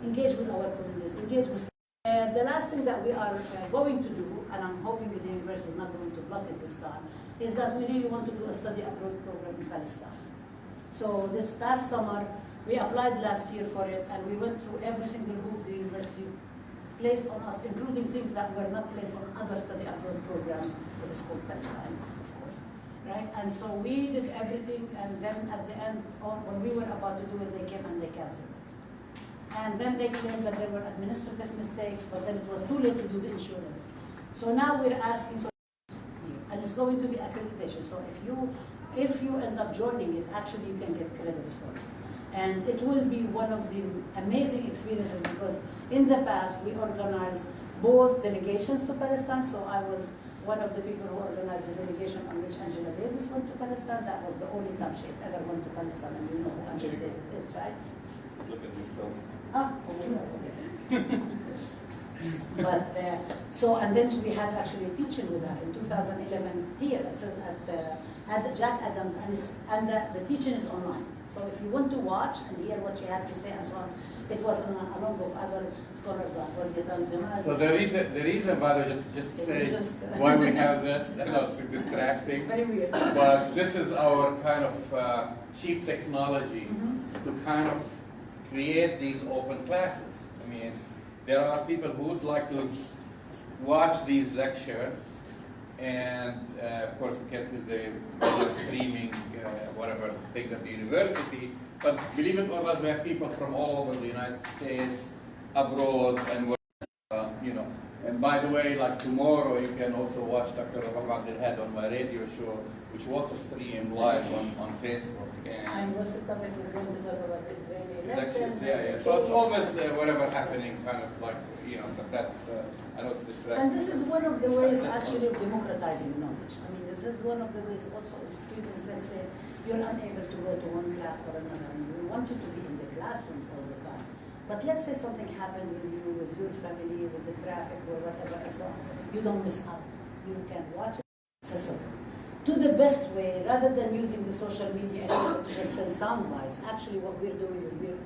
engage with our communities, engage with. The last thing that we are going to do, and I'm hoping that the university is not going to block it this time, is that we really want to do a study abroad program in Palestine. So this past summer, we applied last year for it, and we went through every single group the university placed on us, including things that were not placed on other study abroad programs, because it's called Palestine, of course, right? And so we did everything, and then at the end, when we were about to do it, they came and they canceled it. And then they claimed that there were administrative mistakes, but then it was too late to do the insurance. So now we're asking, and it's going to be accreditation. So if you end up joining it, actually you can get credits for it. And it will be one of the amazing experiences, because in the past we organized both delegations to Palestine. So I was one of the people who organized the delegation on which Angela Davis went to Palestine. That was the only time she ever went to Palestine, and you know who Angela Davis is, right? Look at yourself. Ah, okay. But so, and then we had actually a teaching with her in 2011 here at Jack Adams, and the teaching is online. So if you want to watch and hear what she had to say and so on, it was along with other scholars like was Jamal. So the reason, by the way, just to say why we have this, I know it's distracting, Very weird. but this is our kind of chief technology to kind of create these open classes. I mean, there are people who would like to watch these lectures, and of course we can't use the streaming, whatever thing at the university, but believe it or not, we have people from all over the United States, abroad, and you know. And by the way, like tomorrow, you can also watch Dr. Rabab Abdulhadi on my radio show, which was streamed live on Facebook. And what's the topic we're going to talk about? The Israeli elections? Yeah. So it's always whatever happening, kind of like, you know, that's, I know it's distracting. And this is one of the ways actually of democratizing knowledge. I mean, this is one of the ways also of students, let's say, you're unable to go to one class or another. I mean, we want you to be in the classrooms all the time. But let's say something happened with you, with your family, with the traffic, or whatever, and so on. You don't miss out. You can watch it accessible. To the best way, rather than using the social media to just send sound bites. Actually, what we're doing is we're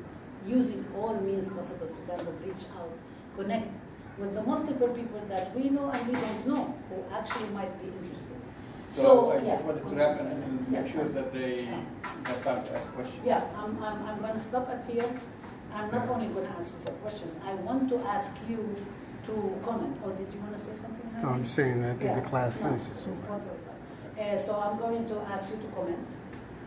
using all means possible to kind of reach out, connect with the multiple people that we know and we don't know, who actually might be interested. So I just wanted to wrap and make sure that they have time to ask questions. Yeah, I'm going to stop at here. I'm not only going to ask you for questions. I want to ask you to comment. Oh, did you want to say something? No, I'm saying that I think the class finishes. So I'm going to ask you to comment.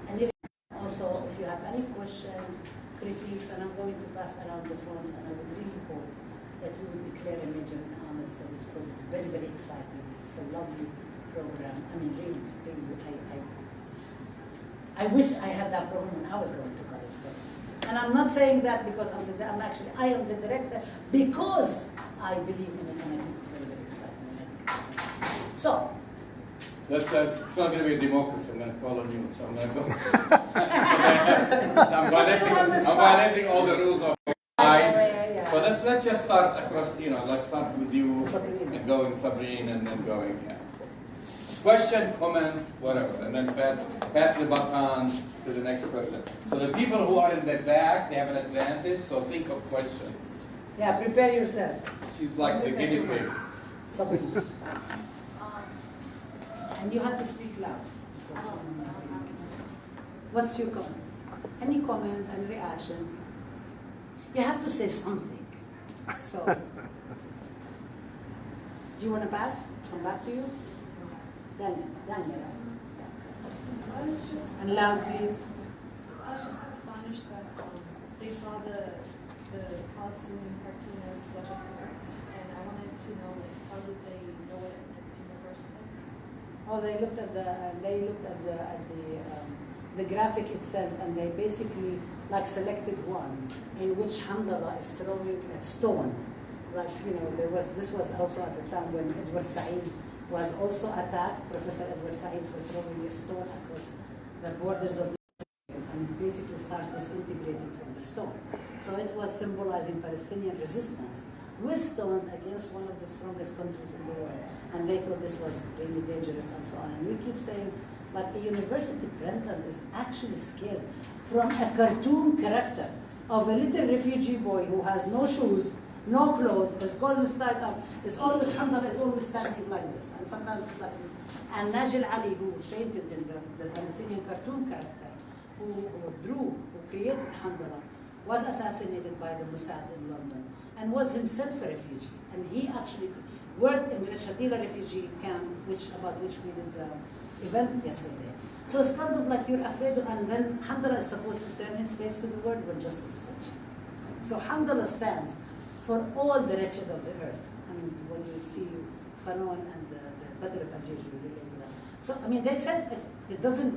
And if also, if you have any questions, critiques, and I'm going to pass around the phone, and I would really hope that you would declare a major in AMED Studies, because it's very, very exciting. It's a lovely program. I mean, really, I wish I had that program when I was going to college. And I'm not saying that because I am the director, because I believe in it, and I think it's very, very exciting. So. It's not going to be a democracy. I'm going to call on you, so I'm going to go. I'm violating all the rules of right. So let's just start across. You know, let's start with you and going Sabrine, and then going. Yeah. Question, comment, whatever, and then pass the baton to the next person. So the people who are in the back, they have an advantage. So think of questions. Yeah, prepare yourself. She's like the guinea pig. Sabrine. And you have to speak loud. What's your comment? Any comment, any reaction? You have to say something. So, do you want to pass? Come back to you? Daniel. I was just And loud, please. I was just astonished that they saw the Palestinian cartoon as such an art, and I wanted to know, like, how did they know what it meant in the first place? Oh, they looked at the graphic itself, and they basically like selected one in which Hamdallah is throwing a stone. Like, you know, this was also at the time when Edward Said was also attacked, Professor Edward Said, for throwing a stone across the borders of, and it basically starts disintegrating from the stone. So it was symbolizing Palestinian resistance with stones against one of the strongest countries in the world. And they thought this was really dangerous and so on. And we keep saying, but a university president is actually scared from a cartoon character of a little refugee boy who has no shoes, no clothes, his collar is tied up, is always Hamdallah is always standing like this, and sometimes like this. And Najil Ali, who painted in the Palestinian cartoon character, who created Hamdallah, was assassinated by the Mossad in London and was himself a refugee. And he actually worked in the Shatila refugee camp, about which we did the event yesterday. So it's kind of like you're afraid of, and then Hamdallah is supposed to turn his face to the world when justice is achieved. So Hamdallah stands for all the wretched of the earth. I mean, when you see Fanon and the Badr al-Ajij, we relate to that. So, I mean, they said it doesn't,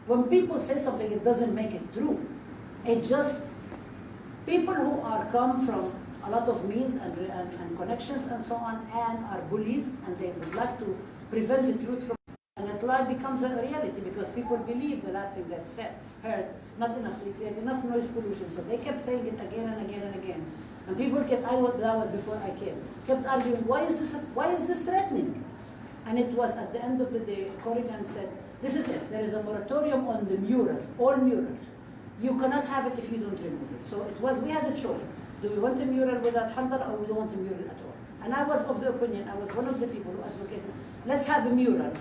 when people say something, it doesn't make it true. It just, people who come from a lot of means and connections and so on, and are bullies, and they would like to prevent the truth from, and it lie becomes a reality because people believe the last thing they've heard, not enough, so they create enough noise pollution, so they kept saying it again and again and again. And people kept, that was before I came, kept arguing, why is this threatening? And it was at the end of the day, Corrigan said, this is it, there is a moratorium on the murals, all murals. You cannot have it if you don't remove it. So it was, we had a choice. Do we want a mural without Hamdallah, or we don't want a mural at all? And I was of the opinion, I was one of the people who advocated, let's have a mural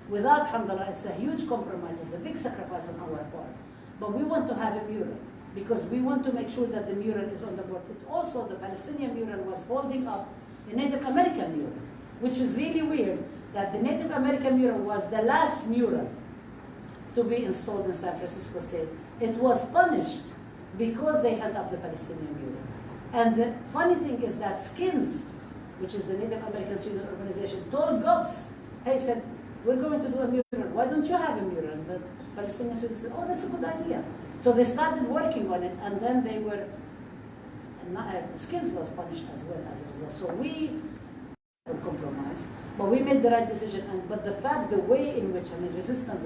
without Hamdallah. It's a huge compromise, it's a big sacrifice on our part. But we want to have a mural because we want to make sure that the mural is on the board. It's also, the Palestinian mural was holding up the Native American mural, which is really weird that the Native American mural was the last mural to be installed in San Francisco State. It was punished because they held up the Palestinian mural. And the funny thing is that Skins, which is the Native American student organization, told GOPS, hey, said, we're going to do a mural. Why don't you have a mural? And the Palestinian students said, oh, that's a good idea. So they started working on it, and then they were, Skins was punished as well as a result. So we compromised, but we made the right decision. But the way in which, resistance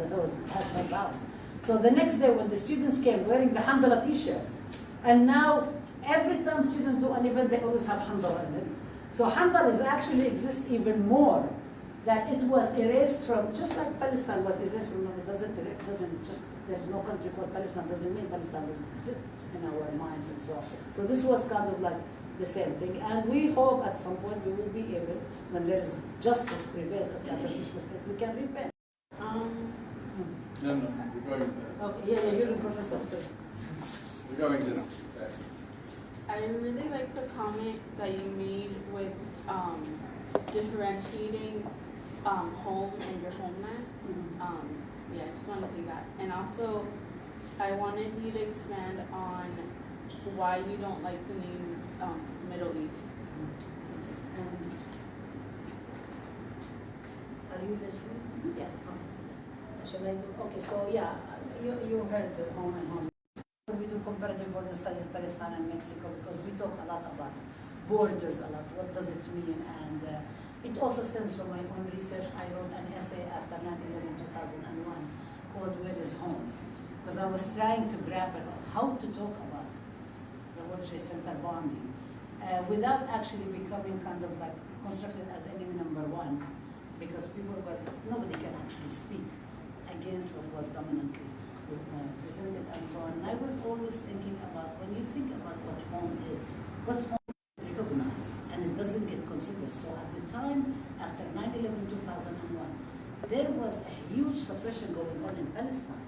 has no bounds. So the next day when the students came wearing the Hamdallah t-shirts, and now every time students do an event, they always have Hamdallah in it. So Hamdallah actually exists even more, that it was erased from, just like Palestine was erased from, there's no country called Palestine, doesn't mean Palestine doesn't exist in our minds and so on. So this was kind of like the same thing. And we hope at some point we will be able, when there is justice prevails at San Francisco State, we can repent. No, we're going there. Okay, yeah, you're a professor. We're going this. I really like the comment that you made with differentiating home and your homeland. Yeah, I just want to say that. And also, I wanted you to expand on why you don't like the name Middle East. Are you listening? Yeah. Shall I do? Okay, so yeah, you heard the home and home. We do comparative border studies, Palestine and Mexico, because we talk a lot about borders, a lot. What does it mean? And it also stems from my own research. I wrote an essay after 9/11 2001 called "Where is Home?" Because I was trying to grapple how to talk about the World Trade Center bombing without actually becoming kind of like constructed as enemy number one, because nobody can actually speak against what was dominantly presented and so on. And I was always thinking about, when you think about what home is, what's home is recognized and it doesn't get considered. So at the time, after 9/11 2001, there was a huge suppression going on in Palestine.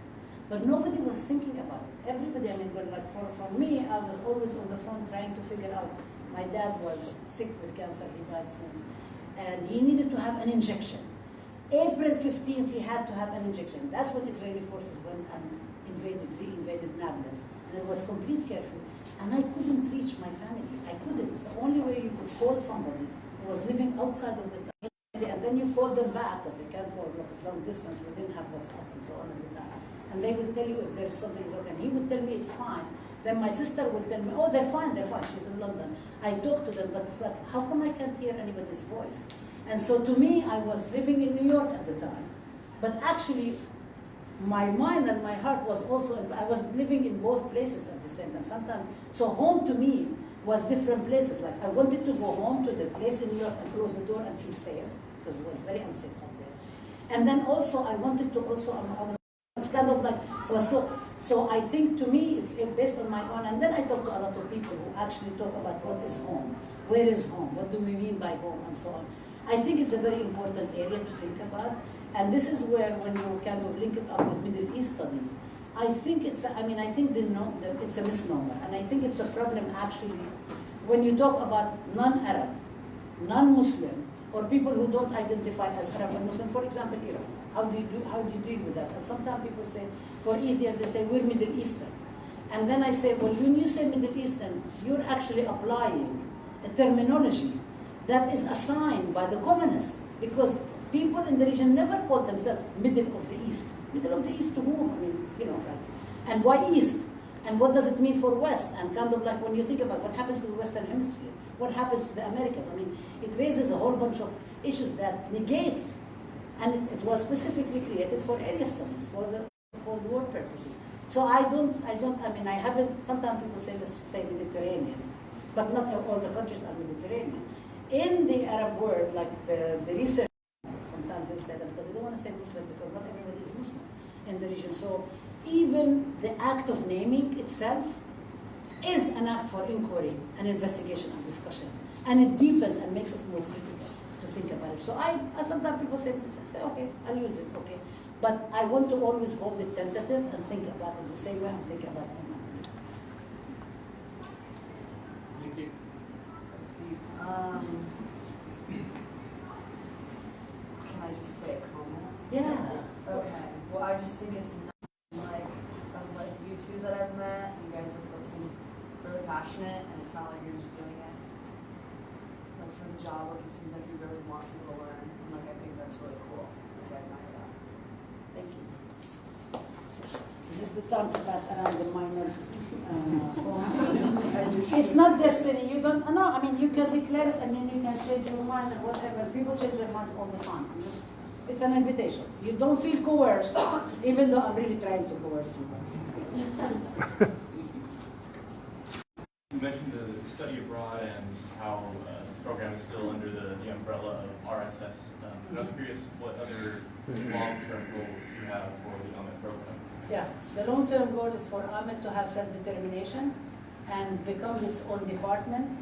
But nobody was thinking about it. Everybody, for me, I was always on the phone trying to figure out, my dad was sick with cancer, he died since, and he needed to have an injection. April 15th, he had to have an injection. That's when Israeli forces went and re-invaded Nablus. And it was complete careful. And I couldn't reach my family. I couldn't. The only way you could call somebody who was living outside of the town, and then you call them back, because they can't call long distance, we didn't have WhatsApp and so on and that. And they will tell you if there is something is okay. And he would tell me it's fine. Then my sister will tell me, oh, they're fine, she's in London. I talk to them, but it's like, how come I can't hear anybody's voice? And so to me, I was living in New York at the time. But actually, my mind and my heart was also, I was living in both places at the same time. Sometimes, so home to me was different places. Like I wanted to go home to the place in New York and close the door and feel safe, because it was very unsafe out there. And then also, I wanted to also, I was, it's kind of like, was so I think to me, it's based on my own, and then I talk to a lot of people who actually talk about what is home, where is home, what do we mean by home, and so on. I think it's a very important area to think about, and this is where, when you kind of link it up with Middle East studies, I think it's, I think it's a misnomer, and I think it's a problem actually when you talk about non-Arab, non-Muslim, or people who don't identify as Arab and Muslim, for example, Iran. How do you deal with that? And sometimes people say, for easier, they say, we're Middle Eastern. And then I say, well, when you say Middle Eastern, you're actually applying a terminology that is assigned by the communists, because people in the region never call themselves middle of the East. Middle of the East to whom? I mean, you know, and why East? And what does it mean for West? And kind of like when you think about what happens to the Western Hemisphere, what happens to the Americas? I mean, it raises a whole bunch of issues that negates, and it was specifically created for area studies, for the Cold War purposes. So I mean, I haven't, sometimes people say Mediterranean, but not all the countries are Mediterranean. In the Arab world, like the research, sometimes they say that because they don't want to say Muslim, because not everybody is Muslim in the region. So even the act of naming itself is an act for inquiry and investigation and discussion. And it deepens and makes us more critical to think about it. So sometimes people say, okay, I'll use it, okay. But I want to always hold it tentative and think about it the same way I'm thinking about it. Thank you. Can I just say a comment? Yeah. Okay. Well, I just think it's not like you two that I've met. You guys both seem really passionate, and it's not like you're just doing it like for the job. Like it seems like you really want people to learn, and like I think that's really cool. Like I admire that. Thank you. This is the time to pass around the minor It's not destiny. You don't. No, I mean you can declare it and then you can change your mind and whatever. People change their minds all the time. It's an invitation. You don't feel coerced, even though I'm really trying to coerce you. You mentioned the study abroad and how this program is still under the umbrella of RSS. I was curious what other long-term goals you have for the AMED program. Yeah, the long-term goal is for AMED to have self-determination and become its own department.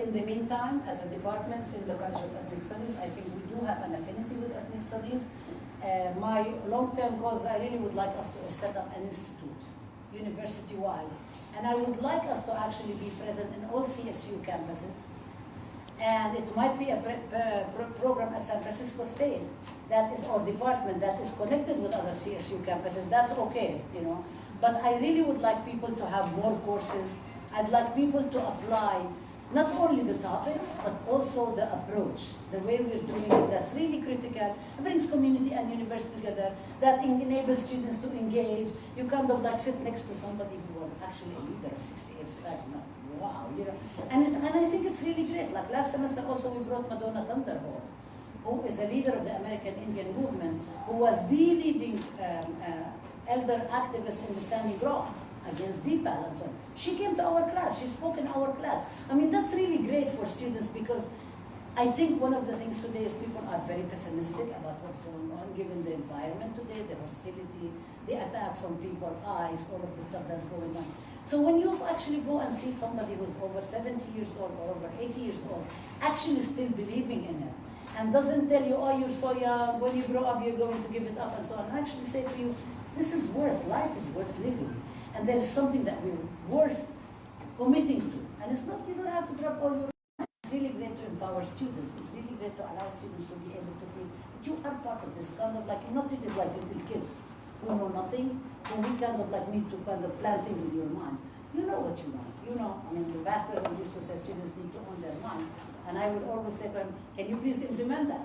In the meantime, as a department in the College of Ethnic Studies, I think we do have an affinity with ethnic studies. My long-term goals, I really would like us to set up an institute, university-wide. And I would like us to actually be present in all CSU campuses. And it might be a program at San Francisco State that is, or department that is connected with other CSU campuses. That's okay, you know. But I really would like people to have more courses. I'd like people to apply not only the topics, but also the approach, the way we're doing it. That's really critical. It brings community and university together. That enables students to engage. You kind of like sit next to somebody who was actually a leader of 68. It's like, wow, you know. And I think it's really great. Like last semester also we brought Madonna Thunderbolt, who is a leader of the American Indian movement, who was the leading elder activist in the Standing Rock against Deepal and so on. She came to our class, she spoke in our class. I mean, that's really great for students, because I think one of the things today is people are very pessimistic about what's going on, given the environment today, the hostility, the attacks on people's eyes, all of the stuff that's going on. So when you actually go and see somebody who's over 70 years old or over 80 years old, actually still believing in it, and doesn't tell you, oh, you're so young, when you grow up, you're going to give it up, and so on, and actually say to you, this is life is worth living. And there is something that we're worth committing to. And it's not, you don't have to drop all your. It's really great to empower students. It's really great to allow students to be able to feel that you are part of this, kind of like, you're not treated like little kids who know nothing, who we kind of like need to kind of plant things in your minds. You know what you want. You know, I mean, the vast majority used to say students need to own their minds. And I would always say to them, can you please implement that?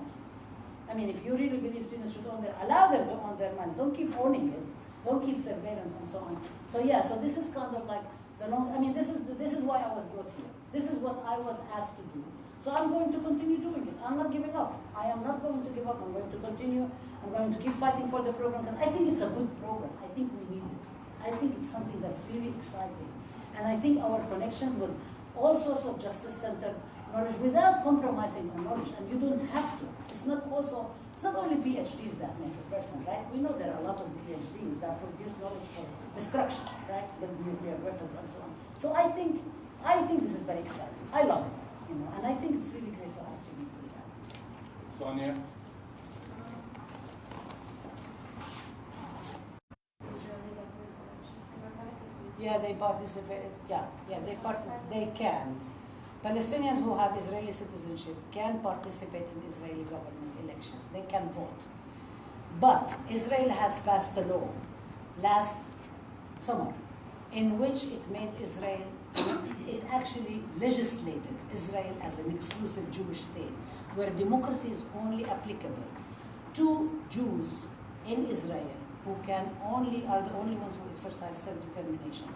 I mean, if you really believe students should own allow them to own their minds. Don't keep owning it. Don't keep surveillance and so on. So yeah, so this is kind of like the long, I mean, this is why I was brought here. This is what I was asked to do. So I'm going to continue doing it. I'm not giving up. I am not going to give up. I'm going to continue. I'm going to keep fighting for the program because I think it's a good program. I think we need it. I think it's something that's really exciting. And I think our connections with all sorts of justice-centered knowledge without compromising on knowledge. And you don't have to. It's not only PhDs that make a person, right? We know there are a lot of PhDs that produce knowledge for destruction, right? With nuclear weapons and so on. So I think this is very exciting. I love it, you know, and I think it's really great to have students do that. Sonia? Yeah, they participate. Yeah, they participate. They can. Palestinians who have Israeli citizenship can participate in Israeli government elections. They can vote. But Israel has passed a law last summer in which it made Israel, it actually legislated Israel as an exclusive Jewish state, where democracy is only applicable to Jews in Israel who are the only ones who exercise self-determination.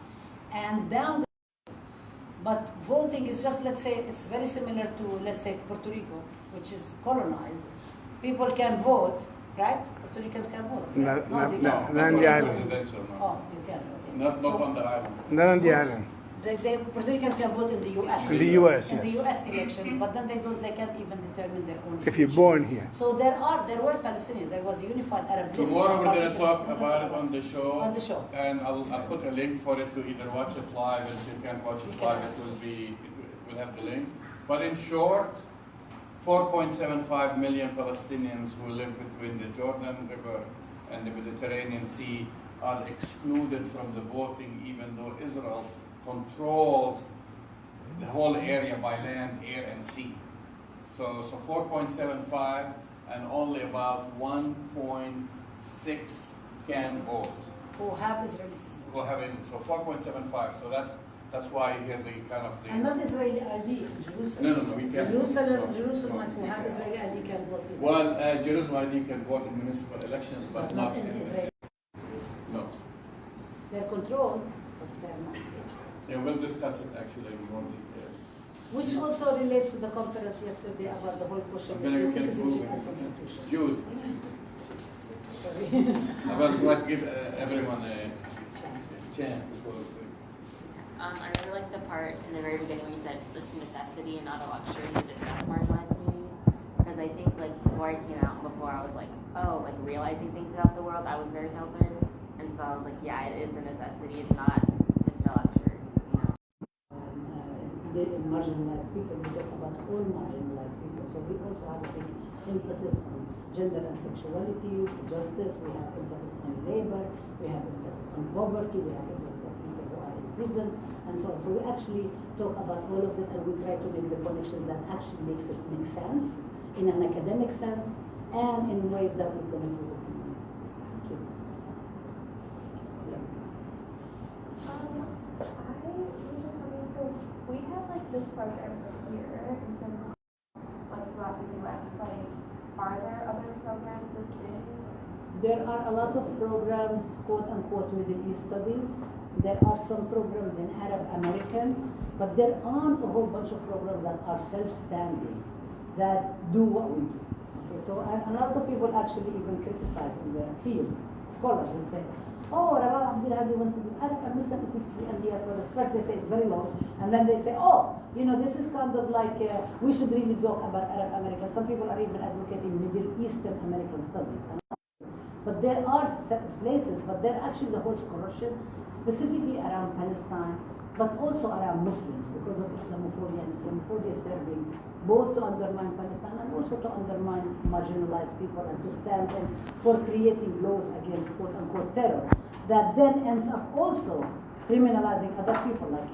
And down but voting is just, let's say, it's very similar to, let's say, Puerto Rico, which is colonized. People can vote, right? Puerto Ricans can vote. Right? Not on the island. Oh, you can. Okay. Not on the island. Not on the island. Puerto Ricans can vote in the U.S. In the U.S., in yes. the U.S. elections, but then they can't even determine their own future. If you're born here. So there were Palestinians. There was a unified Arab list. Tomorrow we're going to talk about it on the show. On the show. And I'll put a link for it to either watch it live, and if you can't watch it live, it will have the link. But in short, 4.75 million Palestinians who live between the Jordan River and the Mediterranean Sea are excluded from the voting, even though Israel controls the whole area by land, air, and sea. So 4.75, and only about 1.6 can vote. Who have Israeli citizenship. Who have it, so 4.75. So that's why you hear the kind of the. And not Israeli ID, Jerusalem. No, we can't. Jerusalem who have Israeli ID can vote. Well, Jerusalem ID can vote in municipal elections, but not in Israel. No. They're controlled, but they're not. Yeah, we'll discuss it actually in more detail. Which also relates to the conference yesterday about the whole question of the citizenship and constitution. Jude. Sorry. I will try to give everyone a chance before. I really like the part in the very beginning where you said it's a necessity and not a luxury to discuss marginalized communities. Because I think like before I came out, before I was like, oh, like realizing things about the world, I was very sheltered. And so I was like, yeah, it is a necessity. It's not just a luxury. Marginalized people, we talk about all marginalized people. So we also have a big emphasis on gender and sexuality, justice, we have emphasis on labor, we have emphasis on poverty, we have emphasis on people who are in prison, and so on. So we actually talk about all of it, and we try to make the connections that actually makes it make sense, in an academic sense, and in ways that we connect with the community. Thank you. We have like this program here instead of like throughout the US. Like, are there other programs this big? There are a lot of programs, quote unquote, Middle East studies. There are some programs in Arab American, but there aren't a whole bunch of programs that are self-standing, that do what we do. Okay, so a lot of people actually even criticize in the field, scholars, and say, oh, Rabab Abdulhadi wants to do Arab Muslim history and diaspora. First they say it's very long, and then they say, oh, you know, this is kind of like, we should really talk about Arab American. Some people are even advocating Middle Eastern American studies. But there are places, but they're actually the whole scholarship, specifically around Palestine, but also around Muslims, because of Islamophobia, and Islamophobia serving both to undermine Palestine and also to undermine marginalized people, and to stand in for creating laws against quote-unquote terror that then ends up also criminalizing other people, like